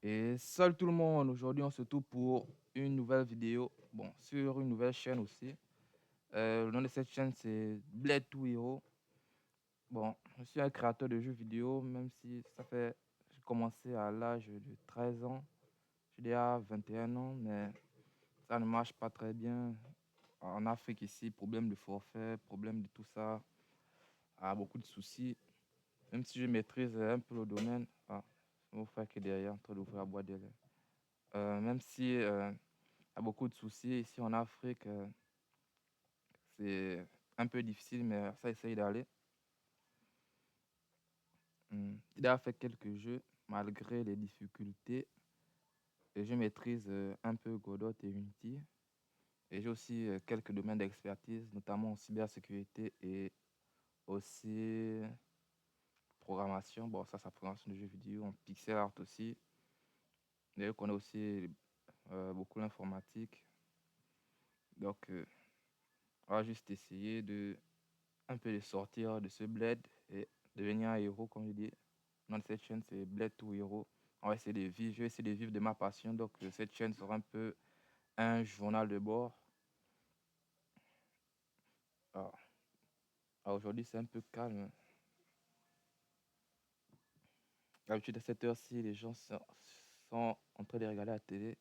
Et salut tout le monde, aujourd'hui on se retrouve pour une nouvelle vidéo, bon, sur une nouvelle chaîne aussi. Le nom de cette chaîne c'est Blade to Hero. Bon, je suis un créateur de jeux vidéo, même si j'ai commencé à l'âge de 13 ans. J'ai déjà 21 ans, mais ça ne marche pas très bien. En Afrique ici, problème de forfait, problème de tout ça, beaucoup de soucis. Même si je maîtrise un peu le domaine, c'est mon frère qui est derrière en train d'ouvrir la boîte de lait. Même si y a beaucoup de soucis ici en Afrique. C'est un peu difficile, mais ça essaye d'aller. J'ai déjà fait quelques jeux malgré les difficultés. Et je maîtrise un peu Godot et Unity. Et j'ai aussi quelques domaines d'expertise, notamment en cybersécurité et aussi programmation. Bon, ça programmation de jeux vidéo, en pixel art aussi. D'ailleurs, on connais aussi beaucoup l'informatique. Donc, on va juste essayer de un peu de sortir de ce bled et devenir un héros, comme je dis. Le nom de cette chaîne, c'est Bled to Hero. On va essayer de vivre, je vais essayer de vivre de ma passion. Donc, cette chaîne sera un peu un journal de bord. Alors, aujourd'hui, c'est un peu calme. D'habitude, à cette heure-ci, les gens sont en train de regarder la télé.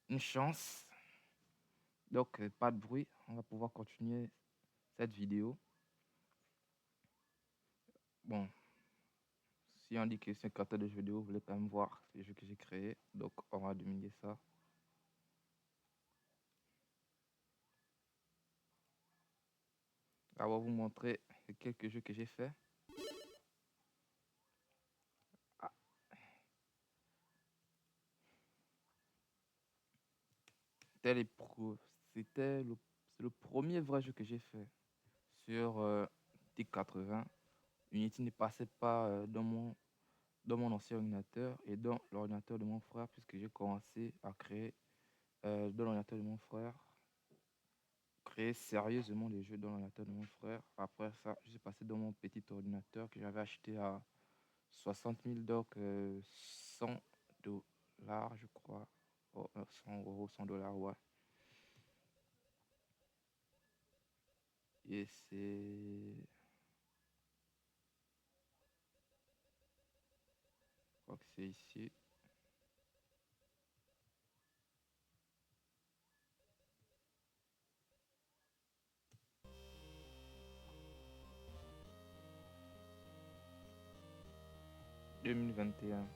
Une chance. Donc, pas de bruit. On va pouvoir continuer cette vidéo. Bon, si on dit que c'est un créateur de jeux vidéo, vous voulez quand même voir les jeux que j'ai créés. Donc, on va diminuer ça. On va vous montrer quelques jeux que j'ai faits. Ah, c'était c'est le premier vrai jeu que j'ai fait sur TIC 80. Unity ne passait pas dans mon ancien ordinateur et dans l'ordinateur de mon frère, puisque j'ai commencé à créer dans l'ordinateur de mon frère, créer sérieusement des jeux dans l'ordinateur de mon frère. Après ça, je suis passé dans mon petit ordinateur que j'avais acheté à 60 000, donc 100 dollars, je crois. Oh, 100 euros, 100 dollars, ouais. Et c'est. Je crois que c'est ici. « 2021 ».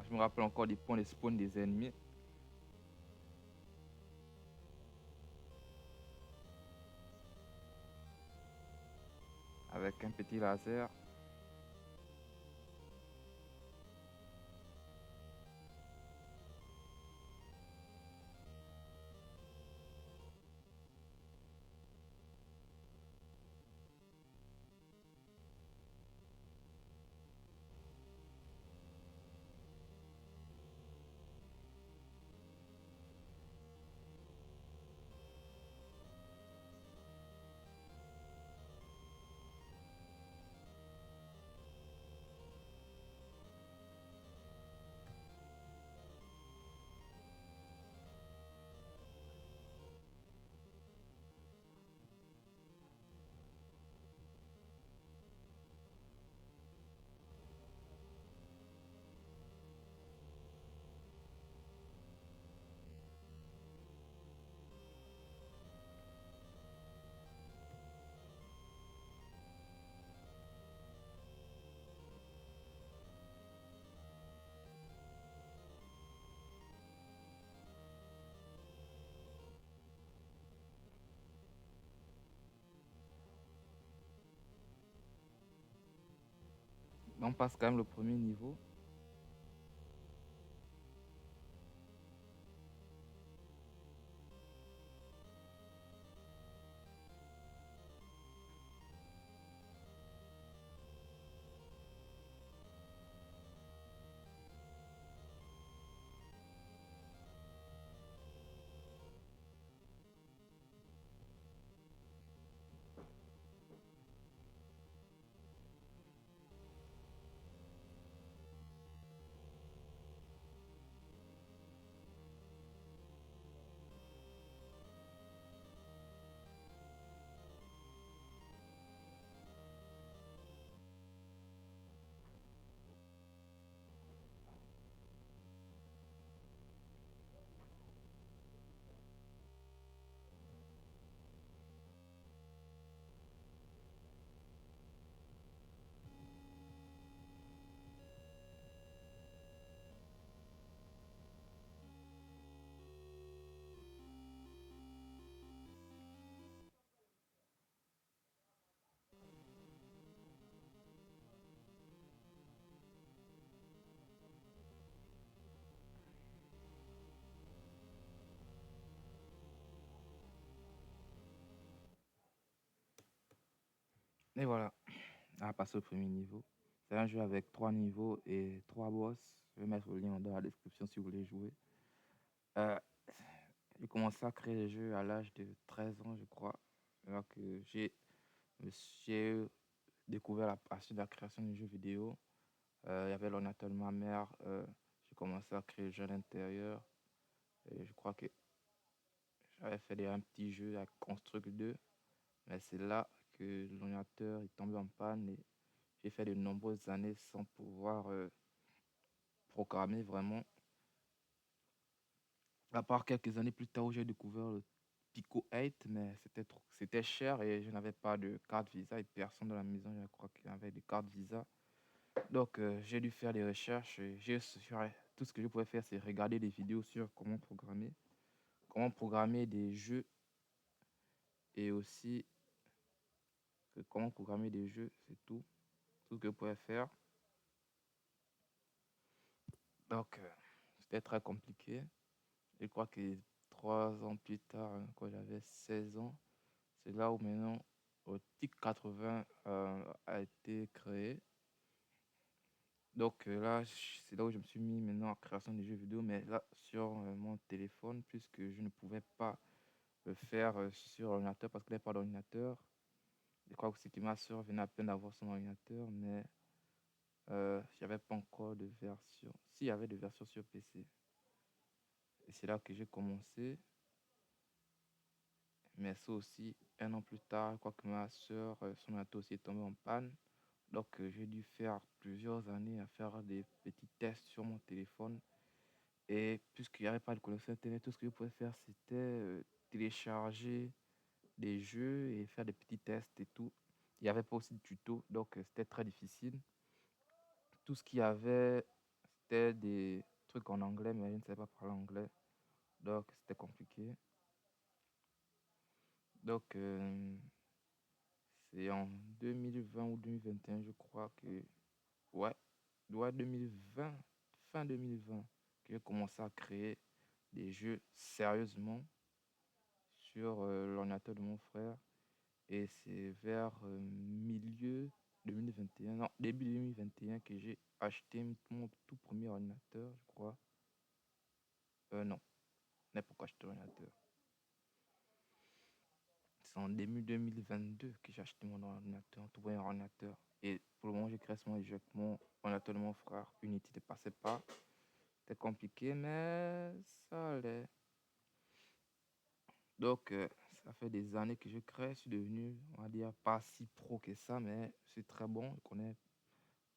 Je me rappelle encore des points de spawn des ennemis. Avec un petit laser. On passe quand même le premier niveau. Et voilà, on va passer au premier niveau. C'est un jeu avec 3 niveaux et 3 boss. Je vais mettre le lien dans la description si vous voulez jouer. Euh, j'ai commencé à créer les jeux à l'âge de 13 ans, je crois. Alors que j'ai découvert la passion de la création de jeux vidéo. Il y avait l'ordinateur de ma mère. J'ai commencé à créer le jeu à l'intérieur. Et je crois que j'avais fait un petit jeu à Construct 2. Mais c'est là que l'ordinateur est tombé en panne et j'ai fait de nombreuses années sans pouvoir programmer vraiment. À part quelques années plus tard où j'ai découvert le Pico 8, mais c'était cher et je n'avais pas de carte Visa et personne dans la maison, je crois qu'il avait des cartes Visa. Donc j'ai dû faire des recherches. Et tout ce que je pouvais faire, c'est regarder des vidéos sur comment programmer des jeux et aussi comment programmer des jeux, c'est tout. Tout ce que je pouvais faire. Donc c'était très compliqué. Je crois que 3 ans plus tard, hein, quand j'avais 16 ans, c'est là où maintenant le TIC 80 a été créé. Donc là, c'est là où je me suis mis maintenant en création de jeux vidéo, mais là sur mon téléphone, puisque je ne pouvais pas le faire sur l'ordinateur parce qu'il n'y avait pas d'ordinateur. Je crois aussi que ma soeur venait à peine d'avoir son ordinateur, mais il n'y avait pas encore de version. S'il y avait de versions sur PC. Et c'est là que j'ai commencé. Mais ça aussi, 1 an plus tard, quoique ma soeur, son ordinateur aussi est tombé en panne. Donc j'ai dû faire plusieurs années à faire des petits tests sur mon téléphone. Et puisqu'il n'y avait pas de connexion Internet, tout ce que je pouvais faire, c'était télécharger des jeux et faire des petits tests et tout. Il n'y avait pas aussi de tuto, donc c'était très difficile. Tout ce qu'il y avait, c'était des trucs en anglais, mais je ne savais pas parler anglais. Donc c'était compliqué. Donc c'est en 2020 ou 2021, je crois que... Ouais, ouais, 2020, fin 2020, que j'ai commencé à créer des jeux sérieusement sur l'ordinateur de mon frère. Et c'est vers milieu 2021, non, début 2021 que j'ai acheté mon tout premier ordinateur, je crois. Non, n'importe quoi acheter l'ordinateur. C'est en début 2022 que j'ai acheté mon ordinateur, tout premier ordinateur. Et pour le moment, j'ai créé mon jeu avec mon ordinateur de mon frère. Unity ne passait pas. C'était compliqué, mais ça allait. Donc, ça fait des années que je crée. Je suis devenu, on va dire, pas si pro que ça, mais c'est très bon. Je connais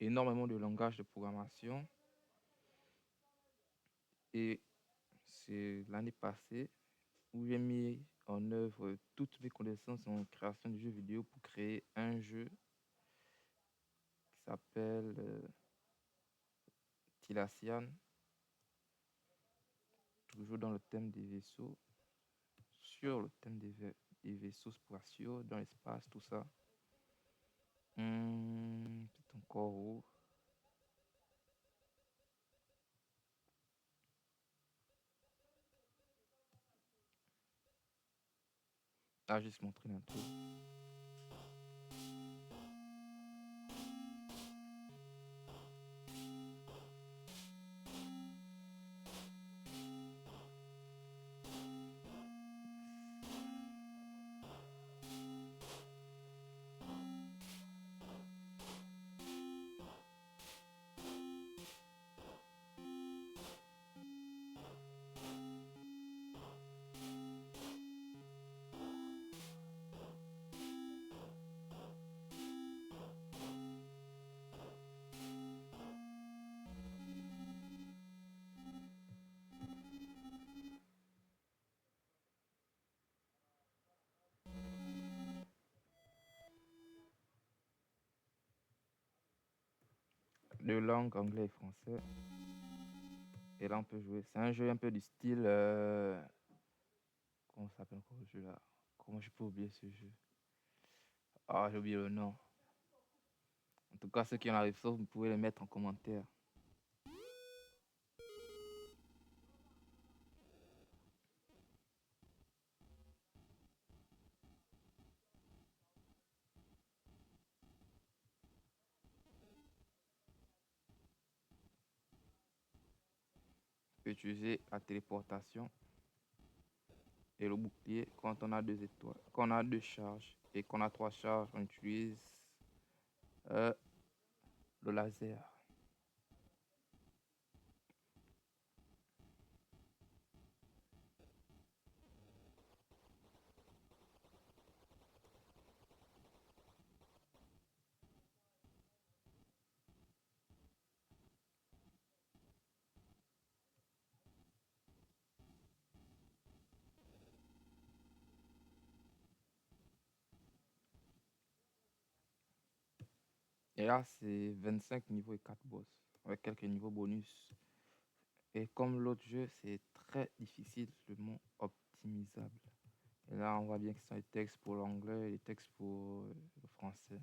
énormément de langages de programmation. Et c'est l'année passée où j'ai mis en œuvre toutes mes connaissances en création de jeux vidéo pour créer un jeu qui s'appelle Tilasian, toujours dans le thème des vaisseaux, sur le thème des vaisseaux spatiaux, dans l'espace, tout ça. C'est encore où? Ah, juste montrer un peu. De langue anglais et français. Et là, on peut jouer. C'est un jeu un peu du style. Comment ça s'appelle encore le jeu là? Comment je peux oublier ce jeu? Ah, j'ai oublié le nom. En tout cas, ceux qui ont la réponse, vous pouvez les mettre en commentaire. utiliser la téléportation et le bouclier quand on a deux étoiles, quand on a deux charges et qu'on a trois charges, on utilise euh, le laser. Et là, c'est 25 niveaux et 4 boss, avec quelques niveaux bonus. Et comme l'autre jeu, c'est très difficilement optimisable. Et là, on voit bien que ce sont les textes pour l'anglais et les textes pour le français.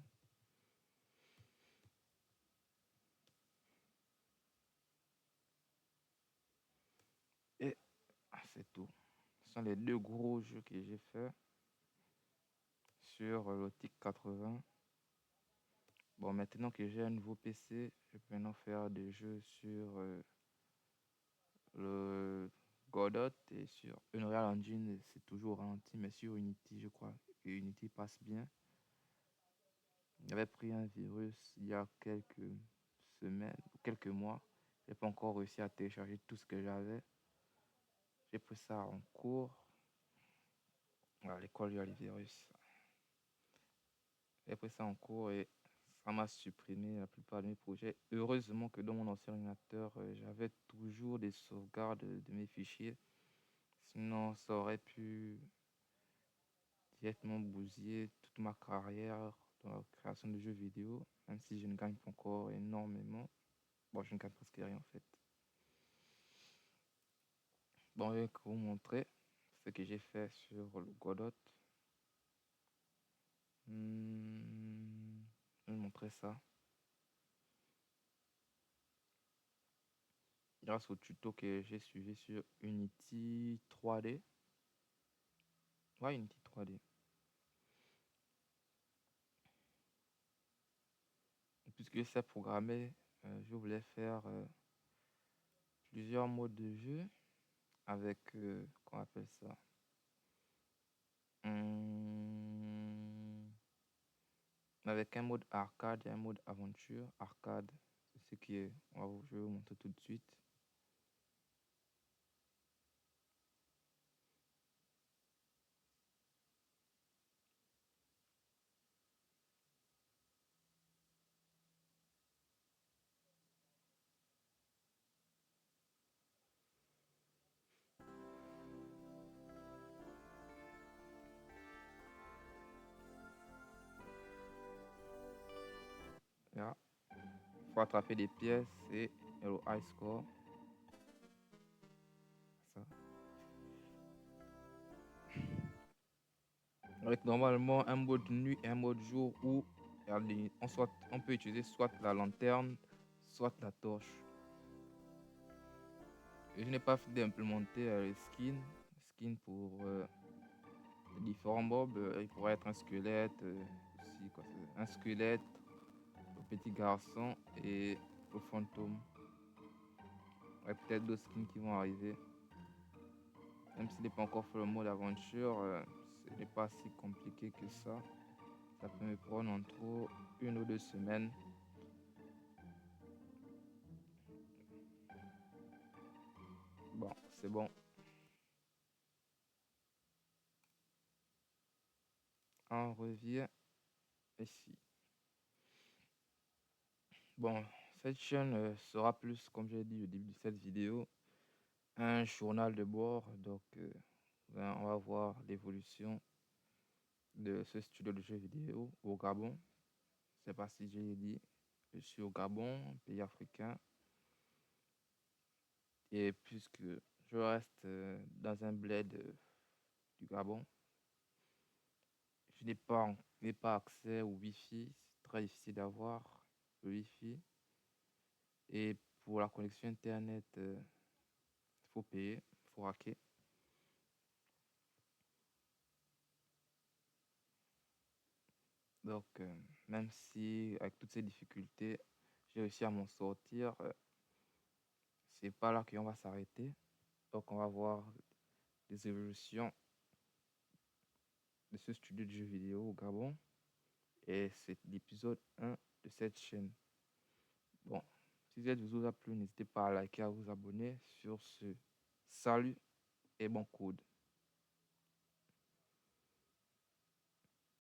Et c'est tout. Ce sont les deux gros jeux que j'ai fait sur le TIC 80. Bon, maintenant que j'ai un nouveau PC, je peux maintenant faire des jeux sur le Godot et sur Unreal Engine, c'est toujours ralenti, mais sur Unity, je crois que Unity passe bien. J'avais pris un virus il y a quelques semaines, quelques mois. J'ai pas encore réussi à télécharger tout ce que j'avais. J'ai pris ça en cours. À l'école, il y a les virus. J'ai pris ça en cours et ça m'a supprimé la plupart de mes projets. Heureusement que dans mon ancien ordinateur, j'avais toujours des sauvegardes de mes fichiers. Sinon, ça aurait pu directement bousiller toute ma carrière dans la création de jeux vidéo, même si je ne gagne pas encore énormément. Bon, je ne gagne presque rien en fait. Bon, je vais vous montrer ce que j'ai fait sur le Godot. Je vais vous montrer ça. Grâce au tuto que j'ai suivi sur Unity 3D. Ouais, Unity 3D. Puisque je sais programmer, je voulais faire plusieurs modes de jeu avec, qu'on appelle ça, Hum, avec un mode arcade et un mode aventure. Arcade, c'est ce qui est, je vais vous montrer tout de suite. Là, il faut attraper des pièces et le high score. Ça. Avec normalement un mode nuit et un mode jour où on peut utiliser soit la lanterne, soit la torche. Et je n'ai pas fait d'implémenter les skins pour les différents mobs. Il pourrait être un squelette, aussi, quoi, un squelette, le petit garçon et le fantôme. Il y a peut-être d'autres skins qui vont arriver. Même s'il n'est pas encore fait le mode aventure, ce n'est pas si compliqué que ça. Ça peut me prendre entre 1 ou 2 semaines. Bon, c'est bon. On revient ici. Bon, cette chaîne sera plus, comme j'ai dit au début de cette vidéo, un journal de bord. Donc, on va voir l'évolution de ce studio de jeux vidéo au Gabon. Je ne sais pas si j'ai dit. Je suis au Gabon, un pays africain. Et puisque je reste dans un bled du Gabon, je n'ai pas accès au Wi-Fi. C'est très difficile d'avoir le Wi-Fi. Et pour la connexion Internet, il faut payer, il faut raquer. Donc, même si avec toutes ces difficultés, j'ai réussi à m'en sortir, c'est pas là qu'on va s'arrêter. Donc, on va voir les évolutions de ce studio de jeux vidéo au Gabon. Et c'est l'épisode 1 de cette chaîne. Bon, si cette vidéo vous a plu, n'hésitez pas à liker, à vous abonner. Sur ce, salut et bon code.